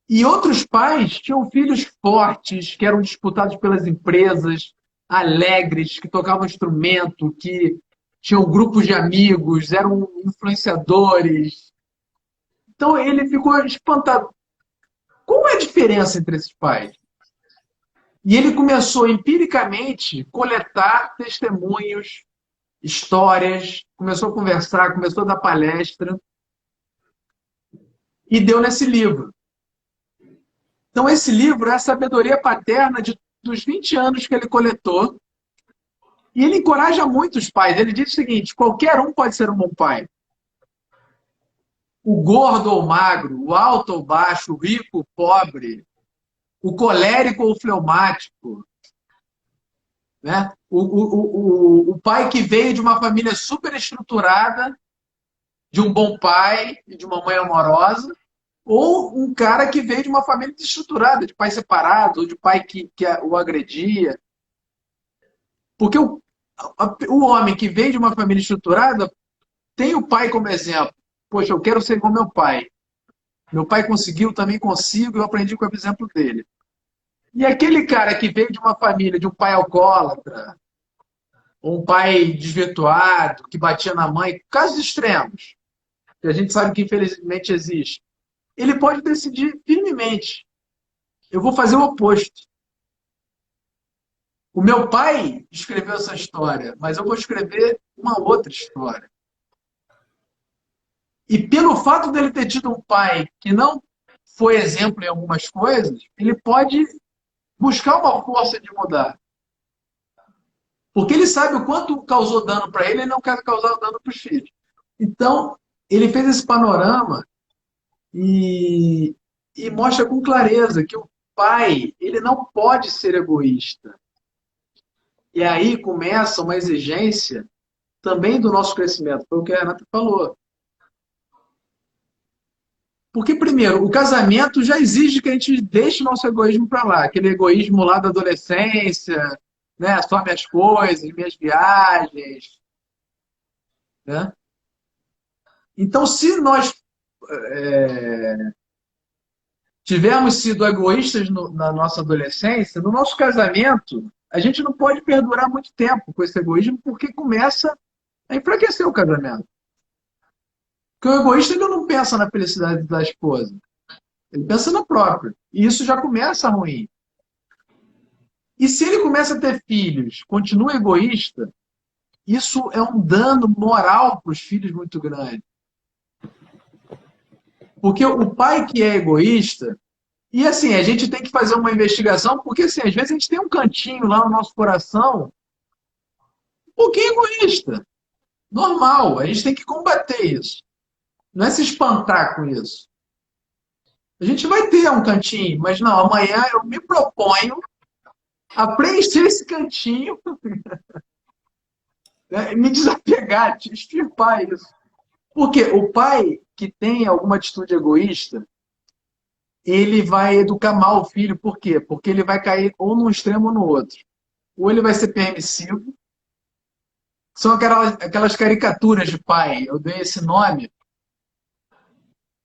E outros pais tinham filhos fortes, que eram disputados pelas empresas, alegres, que tocavam instrumento, que tinham grupos de amigos, eram influenciadores. Então ele ficou espantado. Qual é a diferença entre esses pais? E ele começou empiricamente a coletar testemunhos, histórias, começou a conversar, começou a dar palestra e deu nesse livro. Então esse livro é a sabedoria paterna dos 20 anos que ele coletou. E ele encoraja muito os pais. Ele diz o seguinte: qualquer um pode ser um bom pai. O gordo ou magro, o alto ou baixo, o rico ou pobre, o colérico ou fleumático, né? O pai que veio de uma família super estruturada, de um bom pai e de uma mãe amorosa, Ou um cara que veio de uma família desestruturada, de pai separado, ou de pai que o agredia. Porque o homem que veio de uma família estruturada tem o pai como exemplo. Poxa, eu quero ser igual meu pai. Meu pai conseguiu, também consigo, eu aprendi com o exemplo dele. E aquele cara que veio de uma família, de um pai alcoólatra, ou um pai desvirtuado, que batia na mãe, casos extremos, que a gente sabe que infelizmente existe, ele pode decidir firmemente: eu vou fazer o oposto. O meu pai escreveu essa história, mas eu vou escrever uma outra história. E pelo fato dele ter tido um pai que não foi exemplo em algumas coisas, ele pode buscar uma força de mudar. Porque ele sabe o quanto causou dano para ele e não quer causar dano para os filhos. Então, ele fez esse panorama e, e mostra com clareza que o pai, ele não pode ser egoísta. E aí começa uma exigência também do nosso crescimento, foi o que a Renata falou. Porque, primeiro, o casamento já exige que a gente deixe o nosso egoísmo para lá, aquele egoísmo lá da adolescência, né? Só minhas coisas, minhas viagens, né? Então, se nós tivermos sido egoístas na nossa adolescência, no nosso casamento, a gente não pode perdurar muito tempo com esse egoísmo, porque começa a enfraquecer o casamento. Porque o egoísta ele não pensa na felicidade da esposa, ele pensa na própria. E isso já começa ruim. E se ele começa a ter filhos, continua egoísta, isso é um dano moral para os filhos muito grande. Porque o pai que é egoísta, e assim, a gente tem que fazer uma investigação, porque assim, às vezes a gente tem um cantinho lá no nosso coração um pouquinho egoísta. Normal, a gente tem que combater isso. Não é se espantar com isso. A gente vai ter um cantinho, mas não, amanhã eu me proponho a preencher esse cantinho, né, me desapegar, extirpar isso. Porque o pai que tem alguma atitude egoísta, ele vai educar mal o filho. Por quê? Porque ele vai cair ou num extremo ou no outro. Ou ele vai ser permissivo. São aquelas caricaturas de pai. Eu dei esse nome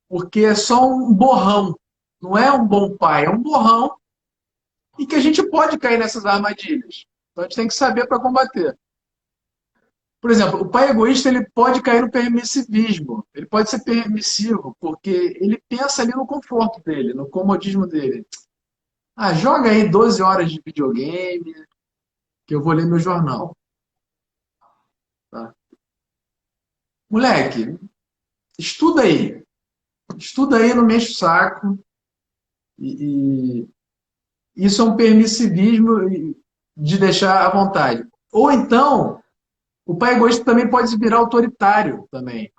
porque é só um borrão. Não é um bom pai, é um borrão. E que a gente pode cair nessas armadilhas. Então a gente tem que saber para combater. Por exemplo, o pai egoísta ele pode cair no permissivismo. Ele pode ser permissivo, porque ele pensa ali no conforto dele, no comodismo dele. Ah, joga aí 12 horas de videogame, que eu vou ler meu jornal. Tá? Moleque, estuda aí. Estuda aí, não mexe o saco. E isso é um permissivismo de deixar à vontade. Ou então, o pai egoísta também pode se virar autoritário também.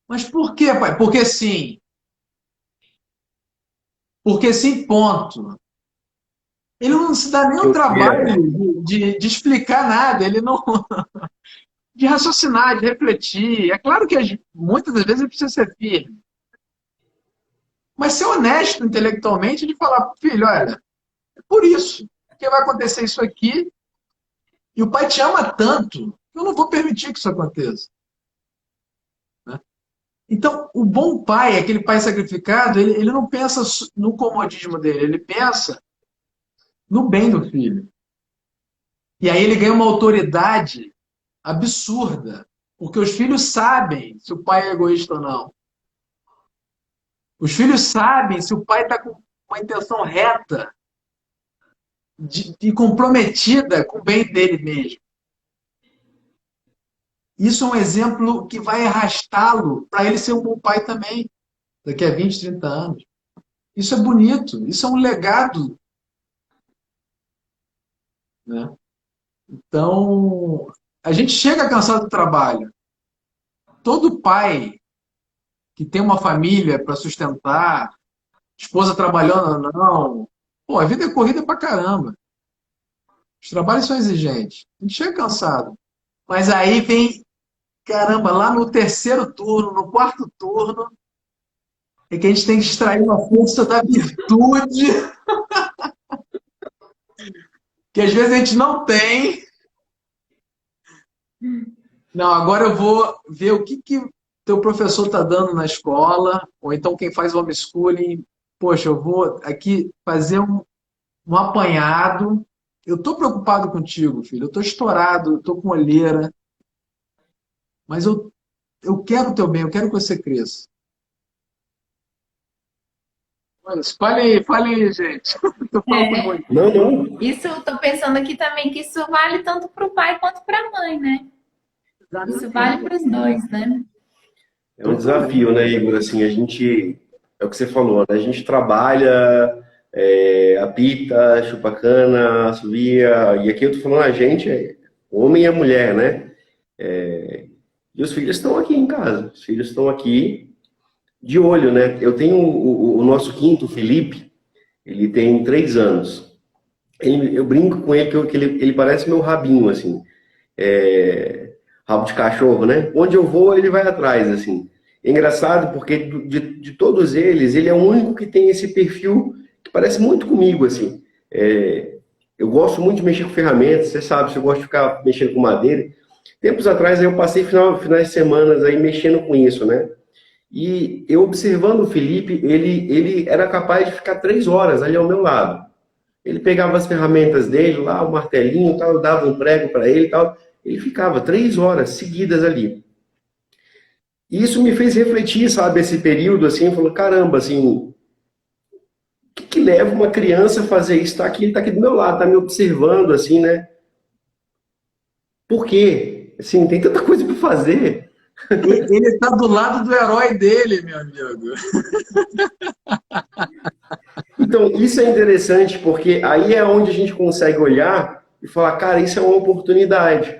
Mas por quê, pai? Porque sim. Porque sim, ponto. Ele não se dá nem o trabalho de explicar nada, ele não. De raciocinar, de refletir. É claro que muitas das vezes ele precisa ser firme. Mas ser honesto intelectualmente de falar, filho, olha, é por isso que vai acontecer isso aqui. E o pai te ama tanto, eu não vou permitir que isso aconteça. Né? Então, o bom pai, aquele pai sacrificado, ele não pensa no comodismo dele, ele pensa no bem do filho. E aí ele ganha uma autoridade absurda, porque os filhos sabem se o pai é egoísta ou não. Os filhos sabem se o pai está com uma intenção reta e comprometida com o bem dele mesmo. Isso é um exemplo que vai arrastá-lo para ele ser um bom pai também, daqui a 20, 30 anos. Isso é bonito, isso é um legado. Né? Então, a gente chega cansado do trabalho. Todo pai que tem uma família para sustentar, esposa trabalhando ou não, pô, a vida é corrida pra caramba. Os trabalhos são exigentes. A gente chega cansado. Mas aí vem, caramba, lá no terceiro turno, no quarto turno, é que a gente tem que extrair uma força da virtude, que às vezes a gente não tem. Não, agora eu vou ver o que teu professor está dando na escola, ou então quem faz homeschooling. Poxa, eu vou aqui fazer um apanhado. Eu estou preocupado contigo, filho. Eu estou estourado, eu estou com olheira, mas eu quero o teu bem, eu quero que você cresça. Mas fale aí, gente. Estou falando É, muito. Não, não. isso eu tô pensando aqui também que isso vale tanto para o pai quanto para a mãe, né? Isso vale para os dois, né? É um desafio, né, Igor? Assim, a gente, é o que você falou, né? A gente trabalha, apita, chupa cana, assovia, e aqui eu tô falando a gente, o homem e a mulher, né? E os filhos estão aqui em casa, os filhos estão aqui de olho, né? Eu tenho o nosso quinto, o Felipe, ele tem 3 anos. Eu brinco com ele que ele parece meu rabinho, assim. Rabo de cachorro, né? Onde eu vou, ele vai atrás, assim. É engraçado porque de todos eles, ele é o único que tem esse perfil que parece muito comigo, assim. Eu gosto muito de mexer com ferramentas, você sabe, se eu gosto de ficar mexendo com madeira. Tempos atrás eu passei finais de semana aí mexendo com isso, né? E eu observando o Felipe, ele era capaz de ficar 3 horas ali ao meu lado. Ele pegava as ferramentas dele lá, o martelinho e tal, eu dava um prego para ele e tal. Ele ficava 3 horas seguidas ali. E isso me fez refletir, sabe, esse período, assim, falou, caramba, assim, o que leva uma criança a fazer isso? Ele tá aqui do meu lado, tá me observando, assim, né? Por quê? Assim, tem tanta coisa para fazer. Ele está do lado do herói dele, meu amigo. Então, isso é interessante, porque aí é onde a gente consegue olhar e falar, cara, isso é uma oportunidade.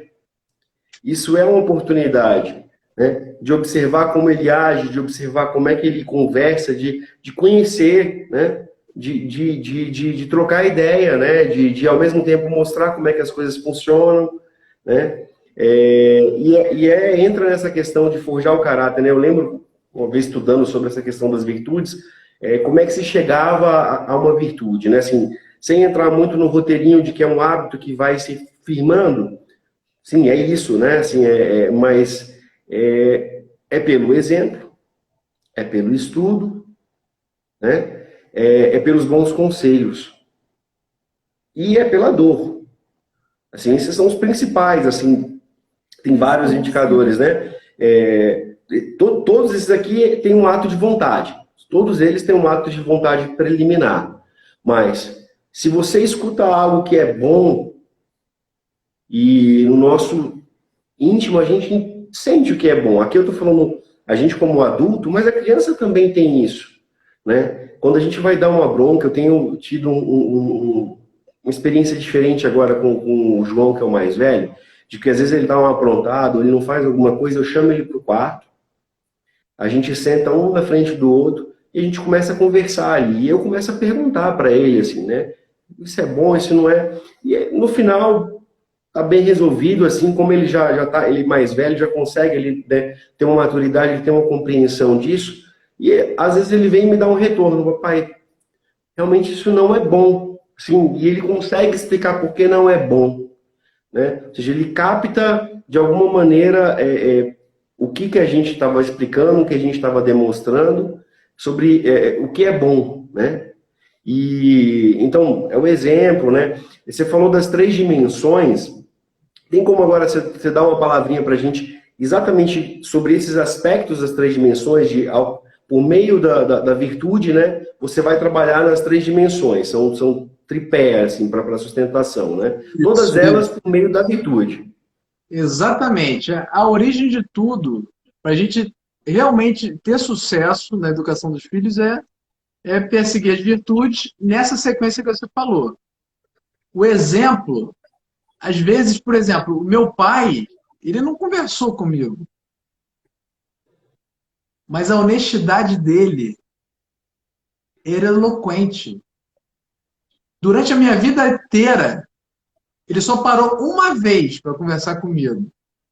Isso é uma oportunidade, né? De observar como ele age, de observar como é que ele conversa, de conhecer, né? De trocar ideia, né? De ao mesmo tempo mostrar como é que as coisas funcionam, né? Entra nessa questão de forjar o caráter, né? Eu lembro, uma vez estudando sobre essa questão das virtudes, como é que se chegava a uma virtude, né? Assim, sem entrar muito no roteirinho de que é um hábito que vai se firmando. Sim, é isso, né? Assim, mas pelo exemplo, é pelo estudo, né? Pelos bons conselhos e é pela dor. Assim, esses são os principais, assim, tem vários indicadores, né? Todos esses aqui têm um ato de vontade. Todos eles têm um ato de vontade preliminar. Mas, se você escuta algo que é bom, e no nosso íntimo a gente sente o que é bom. Aqui eu estou falando a gente como adulto, mas a criança também tem isso, né? Quando a gente vai dar uma bronca, eu tenho tido uma experiência diferente agora com o João, que é o mais velho, de que às vezes ele dá um aprontado, ele não faz alguma coisa, eu chamo ele para o quarto, a gente senta um na frente do outro e a gente começa a conversar ali. E eu começo a perguntar para ele assim, né? Isso é bom, isso não é? E no final tá bem resolvido, assim, como ele já tá, ele mais velho, já consegue ele, né, ter uma maturidade, ele tem uma compreensão disso, e às vezes ele vem e me dá um retorno, papai, realmente isso não é bom, sim, e ele consegue explicar por que não é bom, né? Ou seja, ele capta de alguma maneira o que a gente estava explicando, o que a gente estava demonstrando sobre o que é bom, né? E então é um exemplo, né? Você falou das 3 dimensões. Tem como agora você dar uma palavrinha para a gente exatamente sobre esses aspectos das 3 dimensões, por meio da virtude, né? Você vai trabalhar nas 3 dimensões, são tripé, assim, para sustentação, né? Todas elas por meio da virtude. Exatamente. A origem de tudo, para a gente realmente ter sucesso na educação dos filhos, é perseguir as virtudes nessa sequência que você falou. O exemplo, às vezes, por exemplo, o meu pai, ele não conversou comigo, mas a honestidade dele era eloquente. Durante a minha vida inteira, ele só parou uma vez para conversar comigo.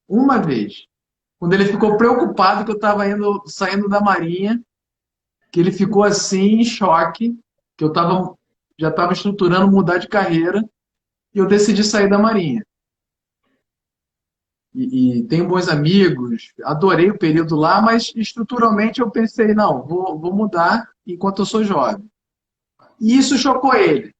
Uma vez. Quando ele ficou preocupado que eu estava saindo da Marinha, que ele ficou assim em choque, que já estava estruturando mudar de carreira, e eu decidi sair da Marinha. E tenho bons amigos, adorei o período lá, mas estruturalmente eu pensei, não, vou mudar enquanto eu sou jovem. E isso chocou ele.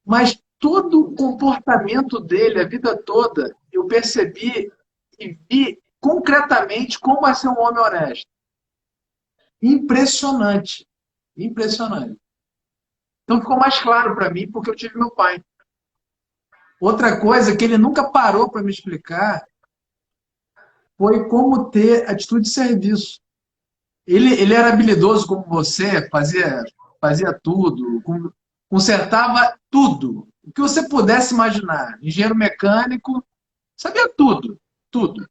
Mas todo o comportamento dele, a vida toda, eu percebi e vi concretamente como é ser um homem honesto. Impressionante. Impressionante. Então ficou mais claro para mim porque eu tive meu pai. Outra coisa que ele nunca parou para me explicar foi como ter atitude de serviço. Ele era habilidoso como você, fazia tudo, consertava tudo. O que você pudesse imaginar. Engenheiro mecânico, sabia tudo, tudo.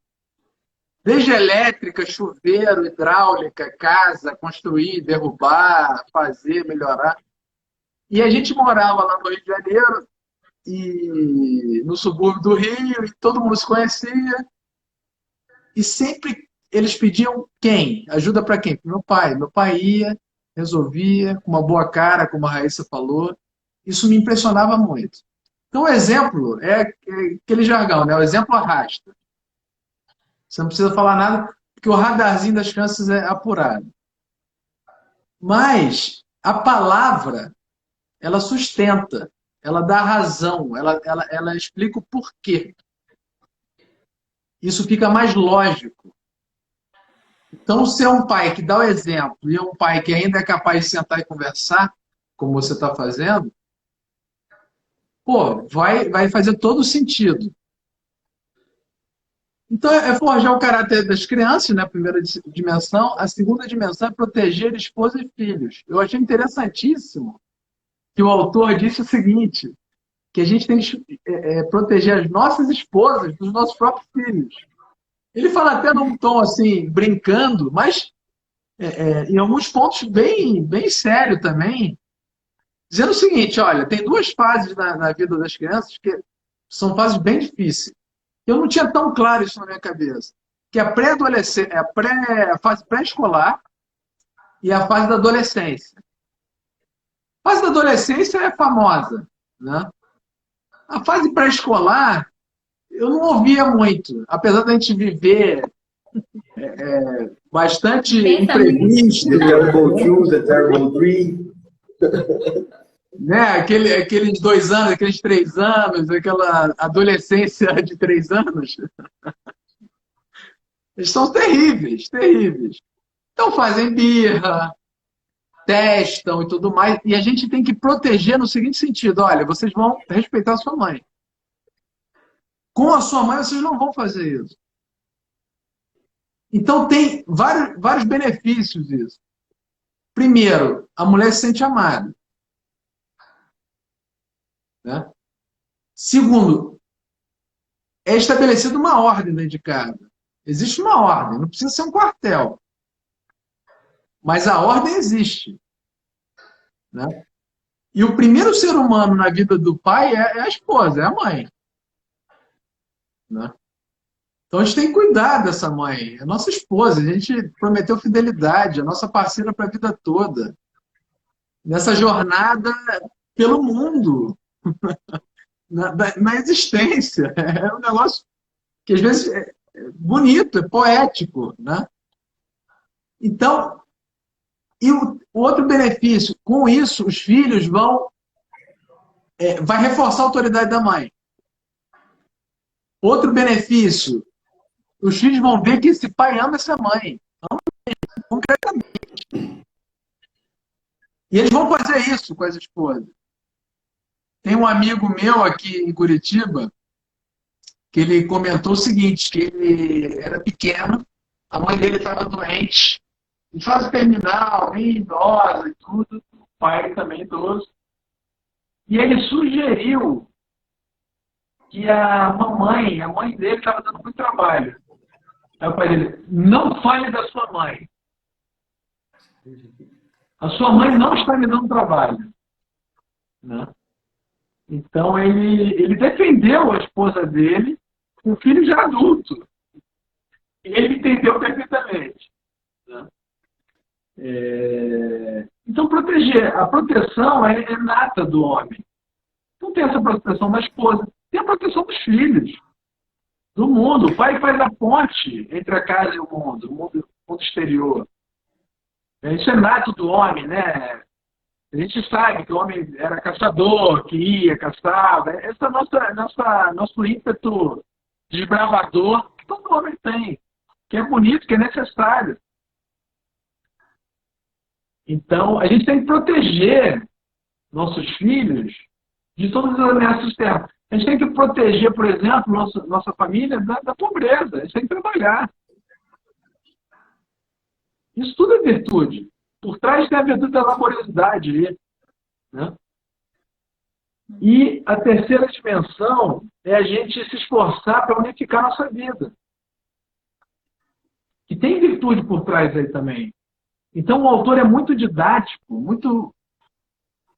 Desde elétrica, chuveiro, hidráulica, casa, construir, derrubar, fazer, melhorar. E a gente morava lá no Rio de Janeiro, e no subúrbio do Rio, e todo mundo se conhecia. E sempre eles pediam quem? Ajuda para quem? Pro meu pai. Meu pai ia, resolvia, com uma boa cara, como a Raíssa falou. Isso me impressionava muito. Então, o exemplo é aquele jargão, né? O exemplo arrasta. Você não precisa falar nada, porque o radarzinho das crianças é apurado. Mas a palavra, ela sustenta, ela dá razão, ela explica o porquê. Isso fica mais lógico. Então, ser um pai que dá o exemplo e é um pai que ainda é capaz de sentar e conversar, como você está fazendo, pô, vai fazer todo sentido. Então, é forjar o caráter das crianças, né? A primeira dimensão. A segunda dimensão é proteger esposa e filhos. Eu achei interessantíssimo que o autor disse o seguinte, que a gente tem que proteger as nossas esposas dos nossos próprios filhos. Ele fala até num tom assim, brincando, mas em alguns pontos bem sério também, dizendo o seguinte, olha, tem duas fases na vida das crianças que são fases bem difíceis. Eu não tinha tão claro isso na minha cabeça. Que a pré-adolescência, a fase pré-escolar e a fase da adolescência. A fase da adolescência é famosa, né? A fase pré-escolar, eu não ouvia muito. Apesar da gente viver bastante imprevisto. The Terrible 2, The Terrible 3. Né? Aqueles 2 anos, aqueles 3 anos, aquela adolescência de 3 anos. Eles são terríveis, terríveis. Então fazem birra, testam e tudo mais. E a gente tem que proteger no seguinte sentido. Olha, vocês vão respeitar a sua mãe. Com a sua mãe, vocês não vão fazer isso. Então tem vários benefícios isso. Primeiro, a mulher se sente amada. Né? Segundo, é estabelecida uma ordem dentro de casa. Existe uma ordem, não precisa ser um quartel. Mas a ordem existe. Né? E o primeiro ser humano na vida do pai é a esposa, é a mãe. Né? Então a gente tem que cuidar dessa mãe. É a nossa esposa, a gente prometeu fidelidade, a nossa parceira para a vida toda. Nessa jornada pelo mundo. Na existência. É um negócio que às vezes é bonito, é poético. Né? Então, e o outro benefício, com isso, os filhos vai reforçar a autoridade da mãe. Outro benefício, os filhos vão ver que esse pai ama essa mãe. Ama concretamente. E eles vão fazer isso com as esposas. Tem um amigo meu aqui em Curitiba que ele comentou o seguinte, que ele era pequeno, a mãe dele estava doente, em fase terminal, idosa e tudo, o pai também idoso. E ele sugeriu que a mãe dele estava dando muito trabalho. Aí o pai dele, não fale da sua mãe. A sua mãe não está me dando trabalho. Né? Então ele defendeu a esposa dele, o filho já adulto. E ele entendeu perfeitamente. Né? Então, proteger. A proteção é nata do homem. Não tem essa proteção da esposa. Tem a proteção dos filhos, do mundo. O pai faz a ponte entre a casa e o mundo exterior. Isso é nato do homem, né? A gente sabe que o homem era caçador, que ia, caçava. Esse é nosso ímpeto desbravador que todo homem tem, que é bonito, que é necessário. Então, a gente tem que proteger nossos filhos de todas as ameaças externas. A gente tem que proteger, por exemplo, nossa família da pobreza. A gente tem que trabalhar. Isso tudo é virtude. Por trás tem a virtude da laboriosidade aí, né? E a terceira dimensão é a gente se esforçar para unificar a nossa vida. E tem virtude por trás aí também. Então, o autor é muito didático,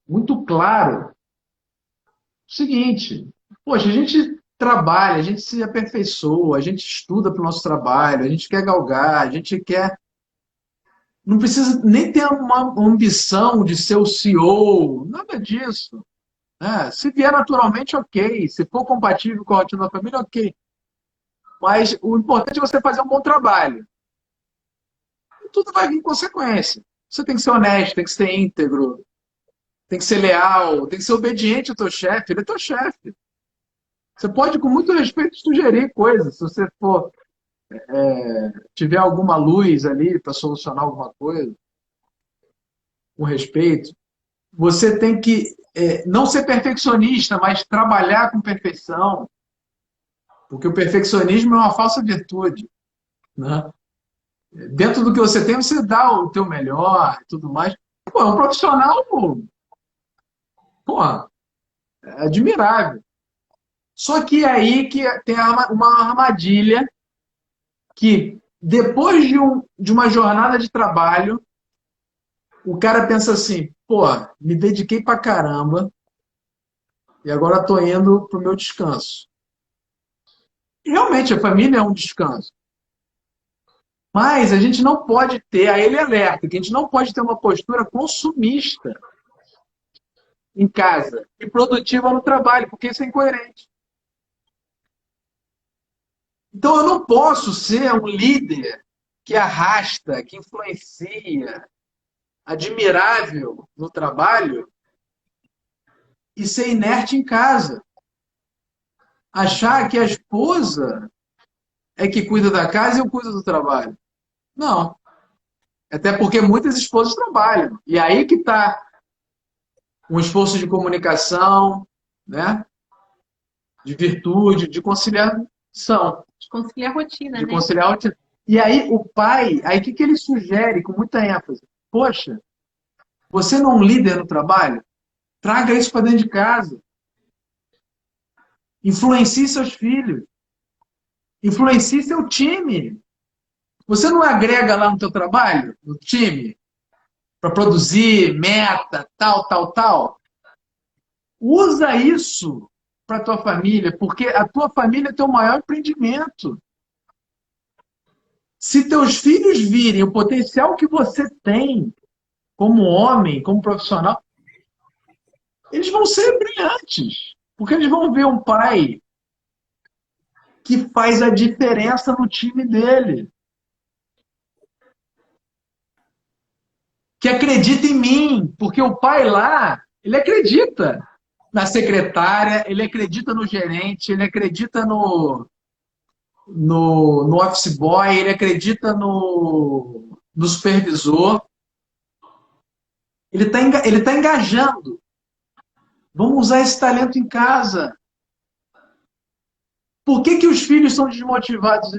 muito claro. O seguinte, poxa, a gente trabalha, a gente se aperfeiçoa, a gente estuda para o nosso trabalho, a gente quer galgar, a gente quer... Não precisa nem ter uma ambição de ser o CEO, nada disso. Se vier naturalmente, ok. Se for compatível com a rotina da família, ok. Mas o importante é você fazer um bom trabalho. Tudo vai vir em consequência. Você tem que ser honesto, tem que ser íntegro, tem que ser leal, tem que ser obediente ao teu chefe. Ele é teu chefe. Você pode, com muito respeito, sugerir coisas. Se você for tiver alguma luz ali para solucionar alguma coisa, com respeito, você tem que não ser perfeccionista, mas trabalhar com perfeição. Porque o perfeccionismo é uma falsa virtude, né? Dentro do que você tem, você dá o teu melhor e tudo mais. Pô, é um profissional, pô, é admirável. Só que é aí que tem uma armadilha que, depois de uma jornada de trabalho, o cara pensa assim, pô, me dediquei pra caramba e agora estou indo pro meu descanso. E realmente, a família é um descanso. Mas a gente não pode ter, aí ele alerta, que a gente não pode ter uma postura consumista em casa e produtiva no trabalho, porque isso é incoerente. Então eu não posso ser um líder que arrasta, que influencia, admirável no trabalho e ser inerte em casa. Achar que a esposa é que cuida da casa e eu cuido do trabalho. Não. Até porque muitas esposas trabalham. E aí que está um esforço de comunicação, né? De virtude, de conciliação. De conciliar a rotina, De né? conciliar a rotina. E aí o pai, aí o que ele sugere com muita ênfase? Poxa, você não é um líder no trabalho? Traga isso para dentro de casa. Influencie seus filhos. Influencie seu time. Você não agrega lá no teu trabalho, no time, para produzir meta, tal. Usa isso para a tua família, porque a tua família é teu maior empreendimento. Se teus filhos virem o potencial que você tem como homem, como profissional, eles vão ser brilhantes. Porque eles vão ver um pai que faz a diferença no time dele. Que acredita em mim. Porque o pai lá, ele acredita na secretária, ele acredita no gerente, ele acredita no office boy, ele acredita no supervisor. Ele tá engajando. Vamos usar esse talento em casa. Por que os filhos são desmotivados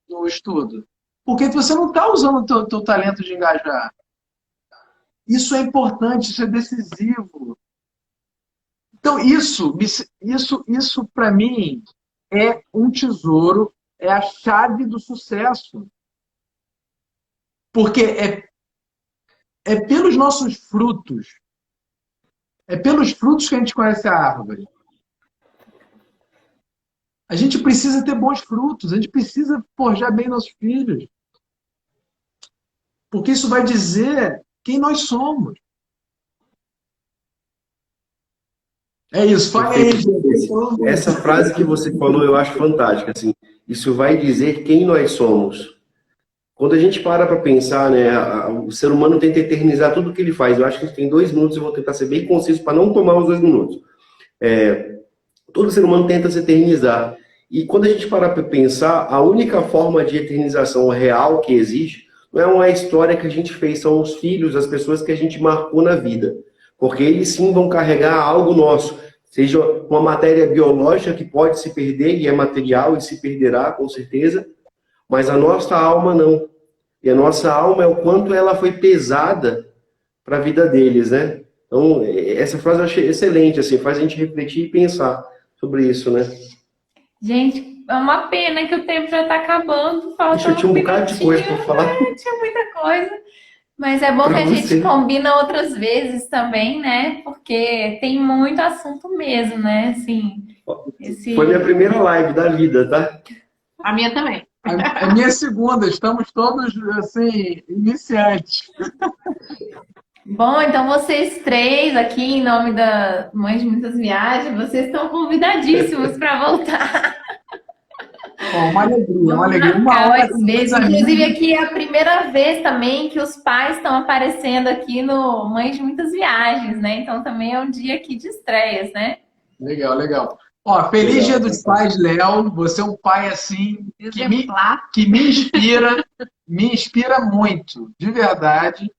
no estudo? Porque você não está usando o teu talento de engajar. Isso é importante, isso é decisivo. Então, isso para mim, é um tesouro, é a chave do sucesso. Porque é pelos nossos frutos, é pelos frutos que a gente conhece a árvore. A gente precisa ter bons frutos, a gente precisa forjar bem nossos filhos. Porque isso vai dizer quem nós somos. É isso, fala aí, gente. Essa frase que você falou eu acho fantástica, assim. Isso vai dizer quem nós somos. Quando a gente para pensar, né, o ser humano tenta eternizar tudo o que ele faz. Eu acho que a gente tem 2 minutos, eu vou tentar ser bem conciso para não tomar os 2 minutos. Todo ser humano tenta se eternizar. E quando a gente para pensar, a única forma de eternização real que existe não é uma história que a gente fez, são os filhos, as pessoas que a gente marcou na vida. Porque eles sim vão carregar algo nosso. Seja uma matéria biológica que pode se perder e é material e se perderá, com certeza. Mas a nossa alma não. E a nossa alma é o quanto ela foi pesada para a vida deles, né? Então, essa frase eu achei excelente, assim, faz a gente refletir e pensar sobre isso, né? Gente, é uma pena que o tempo já está acabando. Falta Ixi, eu tinha um bocado de coisa para falar. Tinha muita coisa. Mas é bom que a gente combina outras vezes também, né? Porque tem muito assunto mesmo, né? Assim, Foi minha primeira live da vida, tá? A minha também. A minha segunda, estamos todos, assim, iniciantes. Bom, então vocês três aqui, em nome da Mães de Muitas Viagens, vocês estão convidadíssimos para voltar. Uma alegria, uma alegria. Uma Marcar hora mais com vezes. meus amigos. Inclusive, aqui é a primeira vez também que os pais estão aparecendo aqui no Mães de Muitas Viagens, né? Então também é um dia aqui de estreias, né? Legal, legal. Ó, feliz Dia dos Pais, Léo. Você é um pai, assim, que me inspira muito, de verdade.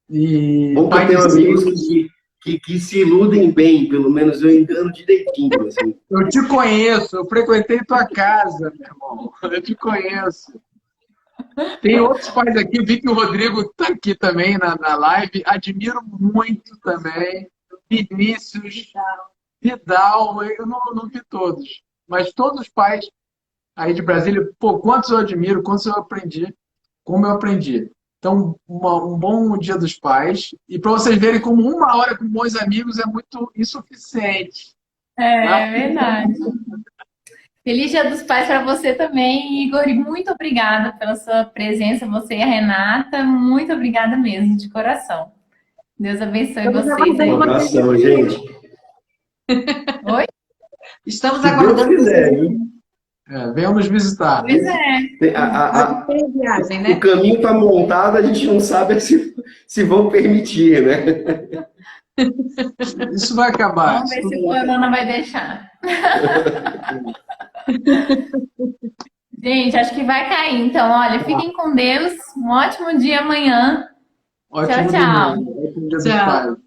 E Bom que eu tenho amigos que se iludem bem, pelo menos eu engano direitinho, assim. Eu te conheço, eu frequentei tua casa, meu irmão. Eu te conheço. Tem outros pais aqui, eu vi que o Rodrigo está aqui também na live. Admiro muito também. Vinícius, Vidal, eu não vi todos. Mas todos os pais aí de Brasília, pô, quantos eu admiro, quantos eu aprendi, como eu aprendi. Então, um bom Dia dos Pais. E para vocês verem como uma hora com bons amigos é muito insuficiente. É verdade. Feliz Dia dos Pais para você também, Igor. E muito obrigada pela sua presença, você e a Renata. Muito obrigada mesmo, de coração. Deus abençoe vocês aí. Um abração, gente. Oi? Estamos Se Deus aguardando quiser, viu? Venham nos visitar. Pois é. viagem, O né? caminho está montado, a gente não sabe se vão permitir, né? Isso vai acabar. Vamos ver se o corona vai deixar. Gente, acho que vai cair. Então, olha, fiquem com Deus. Um ótimo dia amanhã. Ótimo Tchau, tchau. domingo. Ótimo Dia dos Tchau. Pais.